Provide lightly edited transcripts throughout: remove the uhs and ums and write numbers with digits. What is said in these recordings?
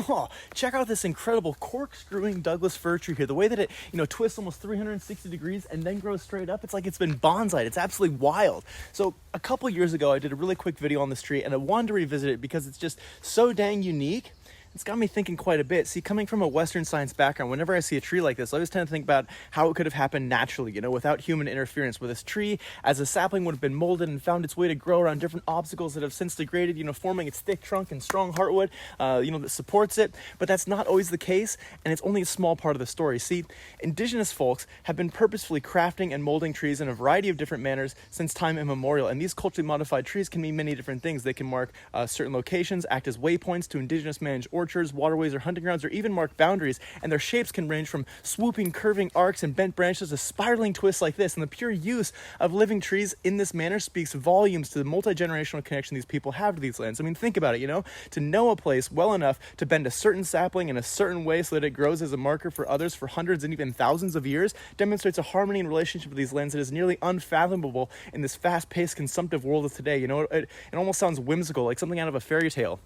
Oh, check out this incredible corkscrewing Douglas-Fir tree here. The way that it, twists almost 360 degrees and then grows straight up. It's like it's been bonsai'd. It's absolutely wild. So a couple years ago, I did a really quick video on this tree and I wanted to revisit it because it's just so dang unique. It's got me thinking quite a bit. See, coming from a Western science background, whenever I see a tree like this, I always tend to think about how it could have happened naturally, without human interference, where this tree, as a sapling, would have been molded and found its way to grow around different obstacles that have since degraded, forming its thick trunk and strong heartwood, that supports it. But that's not always the case, and it's only a small part of the story. See, indigenous folks have been purposefully crafting and molding trees in a variety of different manners since time immemorial, and these culturally modified trees can mean many different things. They can mark certain locations, act as waypoints to indigenous managed orchards, waterways, or hunting grounds, or even mark boundaries, and their shapes can range from swooping, curving arcs and bent branches to spiraling twists like this. And the pure use of living trees in this manner speaks volumes to the multi-generational connection these people have to these lands. I mean, think about it, to know a place well enough to bend a certain sapling in a certain way so that it grows as a marker for others for hundreds and even thousands of years demonstrates a harmony and relationship with these lands that is nearly unfathomable in this fast-paced, consumptive world of today. It almost sounds whimsical, like something out of a fairy tale.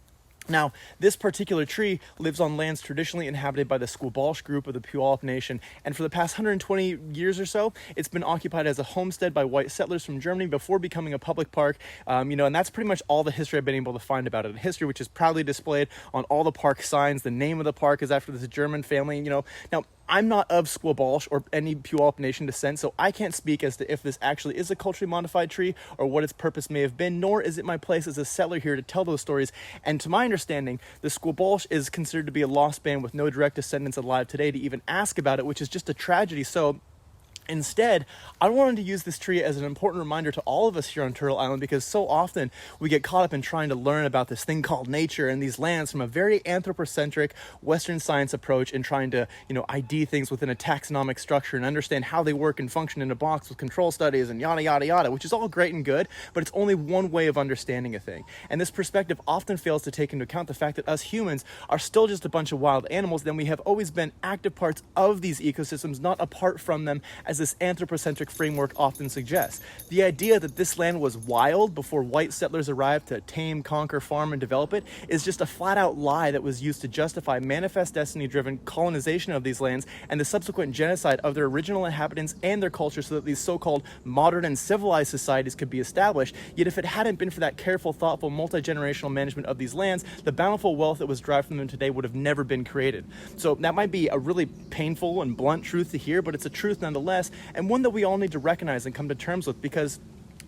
Now, this particular tree lives on lands traditionally inhabited by the Squamish group of the Puyallup Nation, and for the past 120 years or so, it's been occupied as a homestead by white settlers from Germany before becoming a public park, and that's pretty much all the history I've been able to find about it. A history which is proudly displayed on all the park signs. The name of the park is after this German family, Now, I'm not of Squamish or any Puyallup Nation descent, so I can't speak as to if this actually is a culturally modified tree or what its purpose may have been, nor is it my place as a settler here to tell those stories. And to my understanding, the Squamish is considered to be a lost band with no direct descendants alive today to even ask about it, which is just a tragedy. So instead, I wanted to use this tree as an important reminder to all of us here on Turtle Island, because so often we get caught up in trying to learn about this thing called nature and these lands from a very anthropocentric Western science approach, and trying to, ID things within a taxonomic structure and understand how they work and function in a box with control studies and yada, yada, yada, which is all great and good, but it's only one way of understanding a thing. And this perspective often fails to take into account the fact that us humans are still just a bunch of wild animals, then we have always been active parts of these ecosystems, not apart from them, as this anthropocentric framework often suggests. The idea that this land was wild before white settlers arrived to tame, conquer, farm, and develop it is just a flat-out lie that was used to justify manifest destiny-driven colonization of these lands and the subsequent genocide of their original inhabitants and their culture so that these so-called modern and civilized societies could be established. Yet if it hadn't been for that careful, thoughtful, multi-generational management of these lands, the bountiful wealth that was derived from them today would have never been created. So that might be a really painful and blunt truth to hear, but it's a truth nonetheless, and one that we all need to recognize and come to terms with, because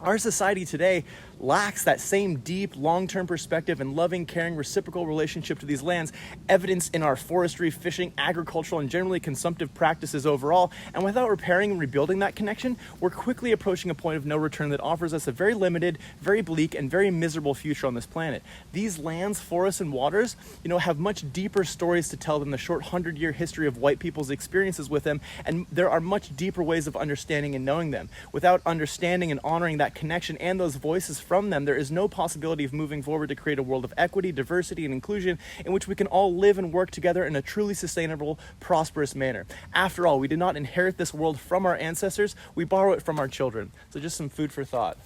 our society today lacks that same deep, long-term perspective and loving, caring, reciprocal relationship to these lands, evidenced in our forestry, fishing, agricultural, and generally consumptive practices overall. And without repairing and rebuilding that connection, we're quickly approaching a point of no return that offers us a very limited, very bleak, and very miserable future on this planet. These lands, forests, and waters, have much deeper stories to tell than the short 100-year history of white people's experiences with them, and there are much deeper ways of understanding and knowing them. Without understanding and honoring that connection and those voices from them, there is no possibility of moving forward to create a world of equity, diversity, and inclusion in which we can all live and work together in a truly sustainable, prosperous manner. After all, we did not inherit this world from our ancestors, we borrow it from our children. So just some food for thought.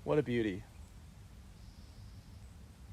What a beauty.